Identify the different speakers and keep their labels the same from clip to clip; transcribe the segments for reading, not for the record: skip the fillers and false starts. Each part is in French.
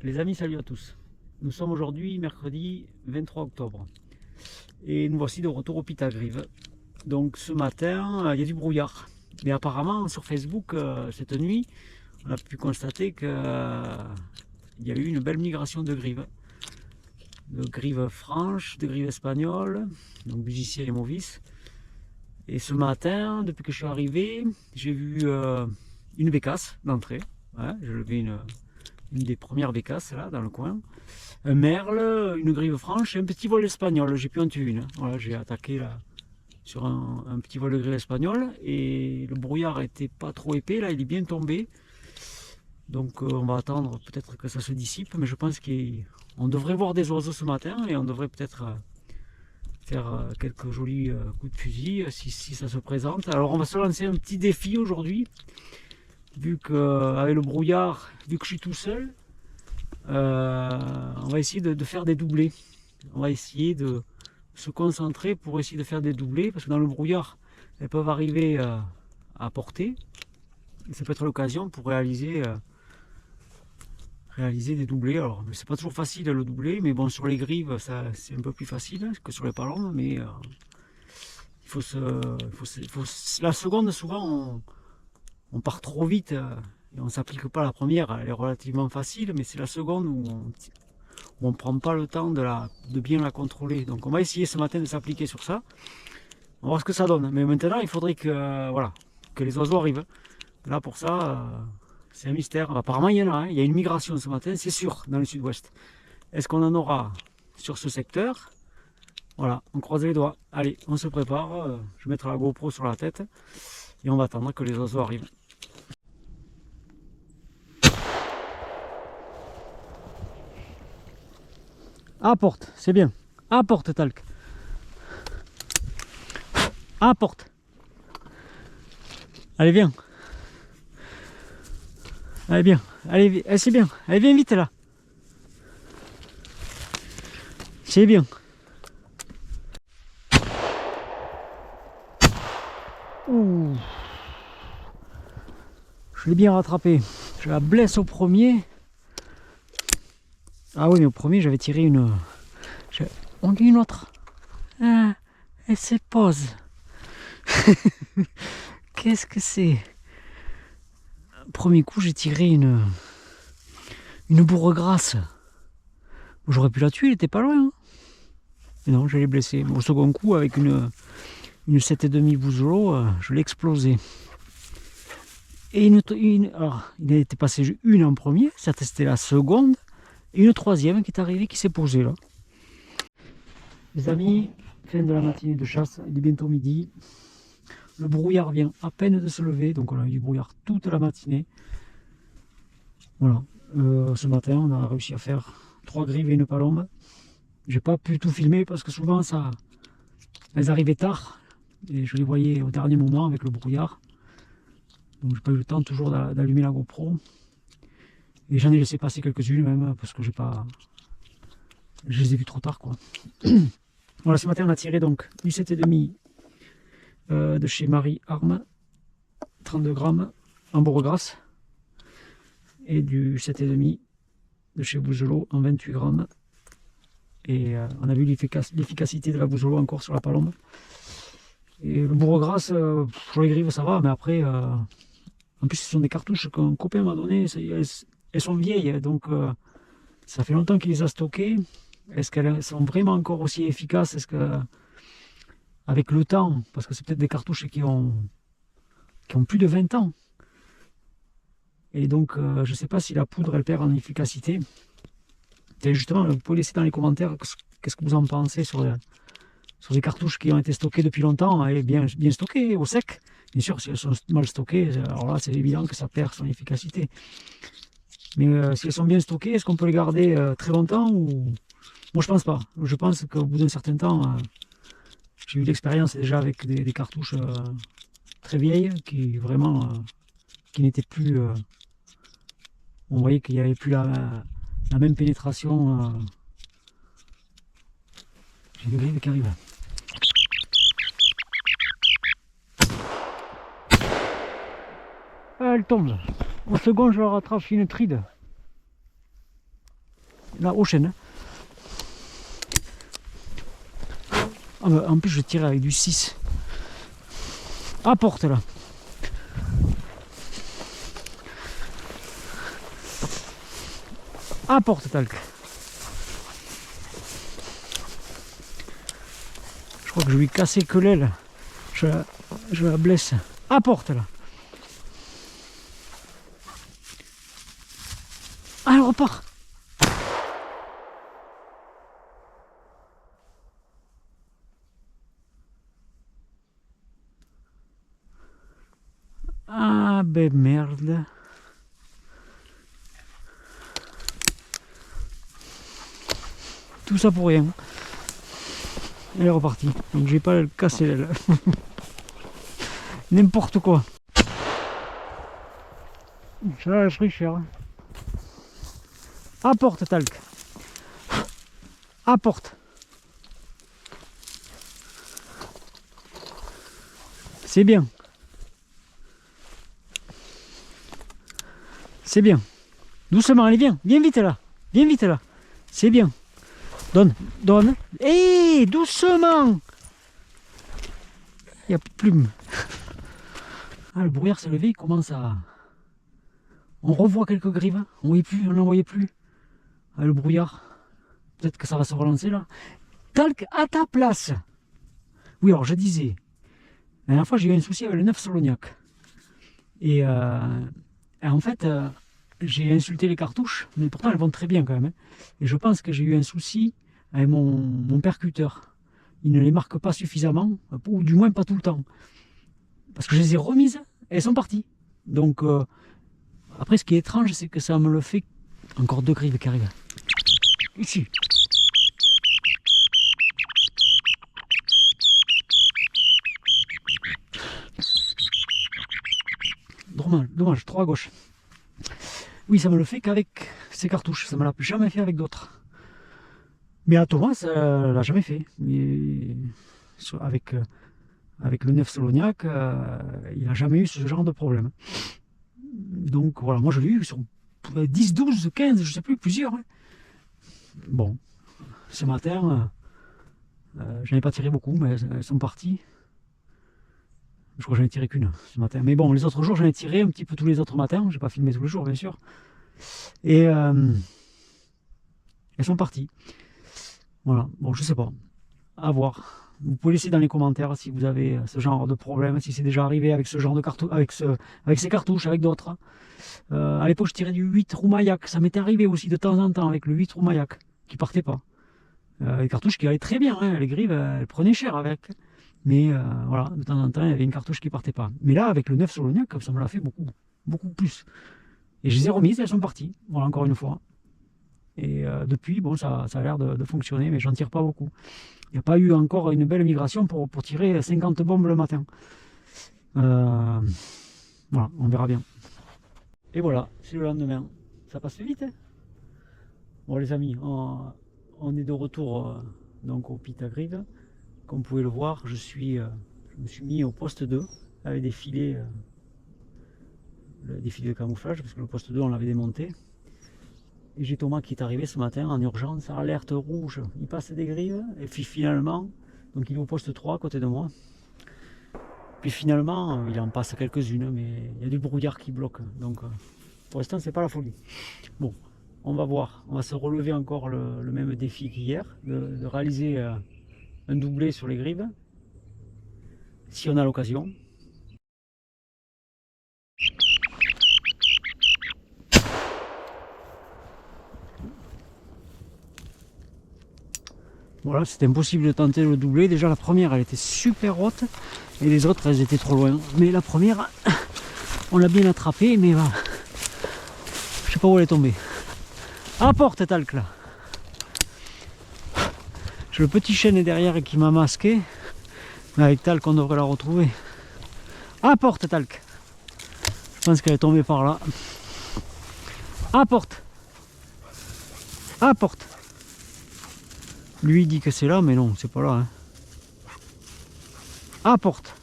Speaker 1: Les amis, salut à tous. Nous sommes aujourd'hui mercredi 23 octobre et nous voici de retour au Pitagrive. Donc ce matin, il y a du brouillard. Mais apparemment sur Facebook, cette nuit, on a pu constater qu'il y a eu une belle migration de grives. De grives franches, de grives espagnoles, donc Bugissier et Movis. Et ce matin, depuis que je suis arrivé, j'ai vu une bécasse d'entrée. Ouais, j'ai levé une des premières bécasses là dans le coin, un merle, une grive franche et un petit vol espagnol. J'ai pu en tuer une. Voilà, j'ai attaqué là sur un petit vol de grive espagnol et le brouillard était pas trop épais là, il est bien tombé. Donc on va attendre peut-être que ça se dissipe, mais je pense qu'on devrait voir des oiseaux ce matin et on devrait peut-être faire quelques jolis coups de fusil si ça se présente. Alors on va se lancer un petit défi aujourd'hui. Vu qu'avec le brouillard, vu que je suis tout seul, on va essayer de faire des doublés. On va essayer de se concentrer pour essayer de faire des doublés, parce que dans le brouillard, elles peuvent arriver à portée. Et ça peut être l'occasion pour réaliser des doublés. Alors, c'est pas toujours facile le doublé, mais bon, sur les grives, c'est un peu plus facile que sur les palombes, mais la seconde, souvent, on part trop vite et on ne s'applique pas la première, elle est relativement facile, mais c'est la seconde où on ne prend pas le temps de bien la contrôler. Donc on va essayer ce matin de s'appliquer sur ça. On va voir ce que ça donne. Mais maintenant, il faudrait que les oiseaux arrivent. Là, pour ça, c'est un mystère. Apparemment, il y en a. Il y a une migration ce matin, c'est sûr, dans le sud-ouest. Est-ce qu'on en aura sur ce secteur? Voilà, on croise les doigts. Allez, on se prépare. Je vais mettre la GoPro sur la tête et on va attendre que les oiseaux arrivent. Apporte, c'est bien. Apporte, Talc. Apporte. Allez, viens. Allez, bien. Allez, c'est bien. Allez, viens vite là. C'est bien. Ouh. Je l'ai bien rattrapé. Je la blesse au premier. Ah oui, mais au premier, j'avais tiré une... On dit une autre. Ah, elle se pose. Qu'est-ce que c'est? Premier coup, j'ai tiré une bourre grasse. J'aurais pu la tuer, elle était pas loin. Hein. Mais non, je l'ai blessée. Au second coup, avec une 7,5 Bouselot, je l'ai explosé. Et alors, il a été passé une en premier, c'était la seconde. Et une troisième qui est arrivée, qui s'est posée là. Les amis, fin de la matinée de chasse, il est bientôt midi. Le brouillard vient à peine de se lever, donc on a eu du brouillard toute la matinée. Voilà. Ce matin, on a réussi à faire 3 grives et une palombe. J'ai pas pu tout filmer parce que souvent elles arrivaient tard et je les voyais au dernier moment avec le brouillard. Donc j'ai pas eu le temps toujours d'allumer la GoPro. Et j'en ai laissé passer quelques-unes même parce que je les ai vues trop tard quoi. Voilà, ce matin on a tiré donc du 7,5 de chez Marie Arme, 32 grammes en bourre grasse, et du 7,5 de chez Bouselot en 28 grammes. Et on a vu l'efficacité de la Bouselot encore sur la palombe. Et le bourre grasse, sur les grives ça va, mais après, en plus ce sont des cartouches qu'un copain m'a donné. Elles sont vieilles, donc ça fait longtemps qu'il les a stockées. Est-ce qu'elles sont vraiment encore aussi efficaces? Est-ce que, avec le temps, parce que c'est peut-être des cartouches qui ont plus de 20 ans. Et donc, je ne sais pas si la poudre, elle perd en efficacité. Et justement, vous pouvez laisser dans les commentaires qu'est-ce que vous en pensez sur des cartouches qui ont été stockées depuis longtemps et bien stockées, au sec. Bien sûr, si elles sont mal stockées, alors là, c'est évident que ça perd son efficacité. Mais si elles sont bien stockées, est-ce qu'on peut les garder très longtemps ou... Moi, je pense pas. Je pense qu'au bout d'un certain temps, j'ai eu l'expérience déjà avec des cartouches très vieilles qui vraiment qui n'étaient plus... on voyait qu'il n'y avait plus la même pénétration. J'ai des grives qui arrivent. Ah, elle tombe. Au second, je la rattrape une tride. là aux chaînes. Ah bah, en plus je tire avec du 6. À porte là. À porte talc. Je crois que je lui ai cassé que l'aile. Je la blesse. À porte là. Ah, elle repart. Ah ben merde. Tout ça pour rien. Elle est repartie. Donc j'ai pas le casser l'aile. N'importe quoi. Ça a pris cher. Apporte talc. Apporte. C'est bien. C'est bien. Doucement, allez, viens. Viens vite là. Viens vite là. C'est bien. Donne, donne. Hé, doucement. Il n'y a plus de plume. Ah, le brouillard s'est levé, il commence à... On revoit quelques grives. On voyait plus, on n'en voyait plus. Ah, le brouillard. Peut-être que ça va se relancer là. Talc à ta place. Oui, alors je disais, la dernière fois j'ai eu un souci avec le 9 Solognac. Et en fait, j'ai insulté les cartouches, mais pourtant elles vont très bien quand même. Hein. Et je pense que j'ai eu un souci avec mon percuteur. Il ne les marque pas suffisamment, ou du moins pas tout le temps. Parce que je les ai remises et elles sont parties. Donc, après, ce qui est étrange, c'est que ça me le fait. Encore 2 grives qui arrivent. Ici. Dommage, 3 à gauche. Oui, ça me le fait qu'avec ces cartouches. Ça ne me l'a jamais fait avec d'autres. Mais à Thomas, ça l'a jamais fait. Mais avec le 9 Solognac, il n'a jamais eu ce genre de problème. Donc voilà, moi je l'ai eu sur 10, 12, 15, je sais plus, plusieurs. Hein. Bon, ce matin, j'en ai pas tiré beaucoup, mais elles sont parties. Je crois que j'en ai tiré qu'une ce matin. Mais bon, les autres jours, j'en ai tiré un petit peu tous les autres matins. J'ai pas filmé tous les jours, bien sûr. Et elles sont parties. Voilà, bon, je sais pas. À voir. Vous pouvez laisser dans les commentaires si vous avez ce genre de problème, si c'est déjà arrivé avec ce genre de cartouche, avec ces cartouches, avec d'autres. À l'époque, je tirais du 8 Roumayak. Ça m'était arrivé aussi de temps en temps avec le 8 Roumayak qui partait pas. Les cartouches qui allaient très bien, hein. Les grives, elles prenaient cher avec. Mais voilà, de temps en temps, il y avait une cartouche qui partait pas. Mais là, avec le 9 Solognac, ça me l'a fait beaucoup, beaucoup plus. Et je les ai remises, elles sont parties. Voilà, encore une fois. Et depuis, bon, ça a l'air de fonctionner, mais j'en tire pas beaucoup. Il n'y a pas eu encore une belle migration pour tirer 50 bombes le matin. Voilà, on verra bien. Et voilà, c'est le lendemain. Ça passe vite, hein. Bon les amis, on est de retour donc au Pitagrive. Comme vous pouvez le voir, je me suis mis au poste 2 avec des filets de camouflage, parce que le poste 2 on l'avait démonté. Et j'ai Thomas qui est arrivé ce matin en urgence, alerte rouge, il passe des grives, et puis finalement, donc il est au poste 3 à côté de moi. Puis finalement, il en passe quelques-unes, mais il y a du brouillard qui bloque, donc pour l'instant c'est pas la folie. Bon, on va voir, on va se relever encore le même défi qu'hier, de réaliser un doublé sur les grives, si on a l'occasion. Voilà, c'était impossible de tenter le doublé. Déjà la première elle était super haute et les autres elles étaient trop loin. Mais la première, on l'a bien attrapée, mais je sais pas où elle est tombée. Apporte talc là. J'ai le petit chêne derrière qui m'a masqué. Mais avec talc on devrait la retrouver. Apporte talc. Je pense qu'elle est tombée par là. Apporte. Apporte. Lui il dit que c'est là, mais non, c'est pas là. Hein. Apporte.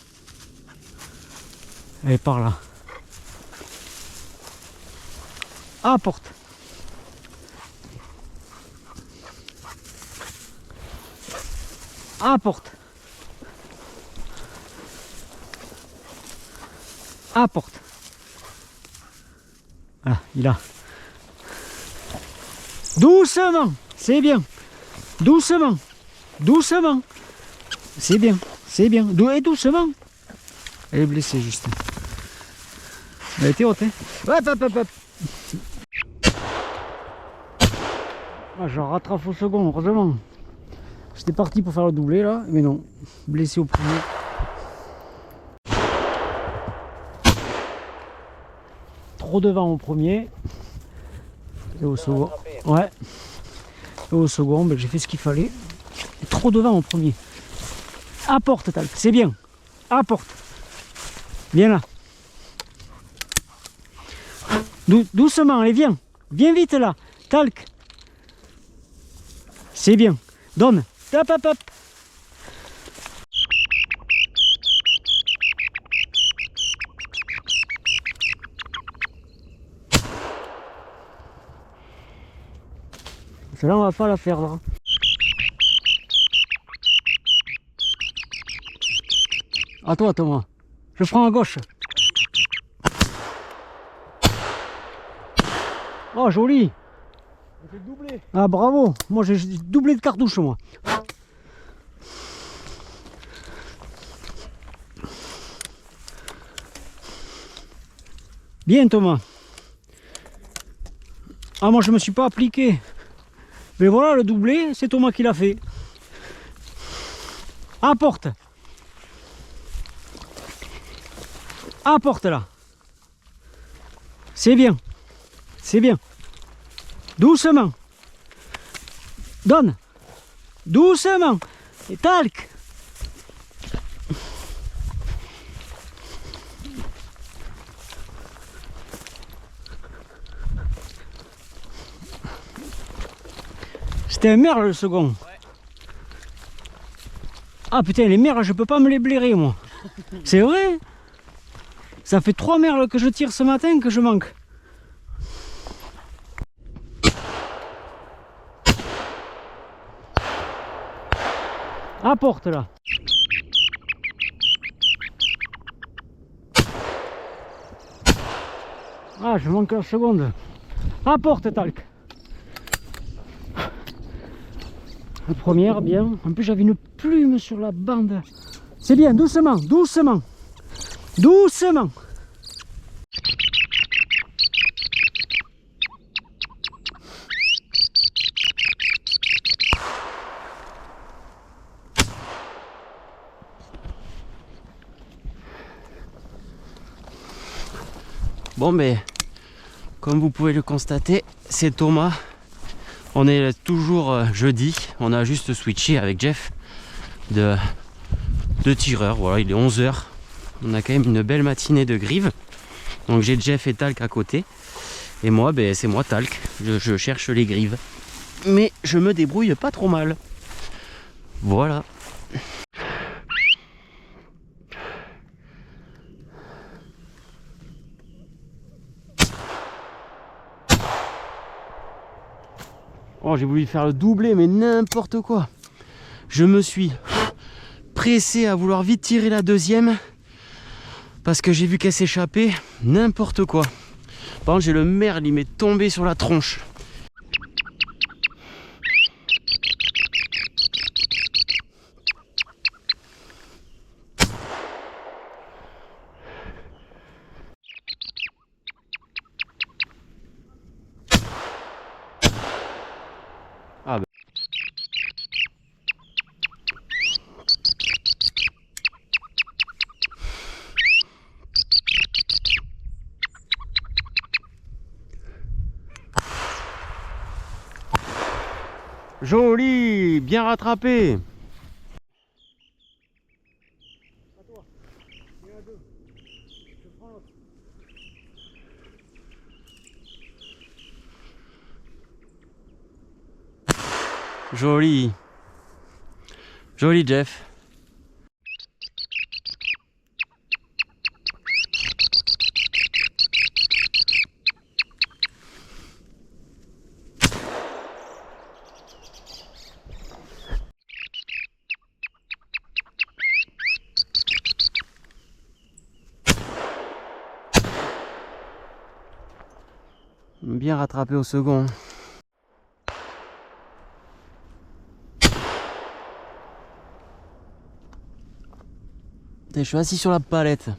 Speaker 1: Elle est par là. Apporte. Apporte. Apporte. Voilà, il a. Doucement, c'est bien. Doucement, doucement. C'est bien, c'est bien. Et doucement. Elle est blessée, juste. Elle a été haute, hein. Hop, hop, hop, hop. Ah, je rattrape au second, heureusement. J'étais parti pour faire le doublé, là, mais non. Blessé au premier. Trop devant au premier. Et au second. Ouais. Et au second, ben, j'ai fait ce qu'il fallait. Et trop devant au premier. Apporte, Talc. C'est bien. Apporte. Viens là. Doucement, allez, viens. Viens vite là. Talc. C'est bien. Donne. Hop, hop, hop. Celle-là, on va pas la faire là. À toi, Thomas. Je prends à gauche. Oh, joli. Ah, bravo. Moi, j'ai doublé de cartouche, moi. Bien, Thomas. Ah, moi, je me suis pas appliqué. Mais voilà, le doublé, c'est Thomas qui l'a fait. Apporte. Apporte là. C'est bien. C'est bien. Doucement. Donne. Doucement. Et Talc. C'était un merle le second. Ouais. Ah putain, les merles, je peux pas me les blairer moi. C'est vrai. Ça fait 3 merles que je tire ce matin que je manque. Apporte là. Ah, je manque la seconde. Apporte, Talc. La première, bien. En plus, j'avais une plume sur la bande. C'est bien, doucement, doucement. Doucement.
Speaker 2: Bon, mais comme vous pouvez le constater, c'est Thomas. On est toujours jeudi. On a juste switché avec Jeff de tireur. Voilà, il est 11 h. On a quand même une belle matinée de grive. Donc j'ai Jeff et Talc à côté. Et moi, ben, c'est moi Talc. Je cherche les grives. Mais je me débrouille pas trop mal. Voilà. Oh, j'ai voulu faire le doublé, mais n'importe quoi. Je me suis pressé à vouloir vite tirer la deuxième parce que j'ai vu qu'elle s'échappait. N'importe quoi. Par contre, j'ai le merle, il m'est tombé sur la tronche. Ah bah. Joli, bien rattrapé. Joli. Joli, Jeff. Bien rattrapé au second. Je suis assis sur la palette.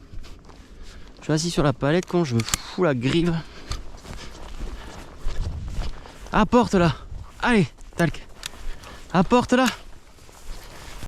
Speaker 2: Je suis assis sur la palette quand je me fous la grive. Apporte là. Allez, talc. Apporte là.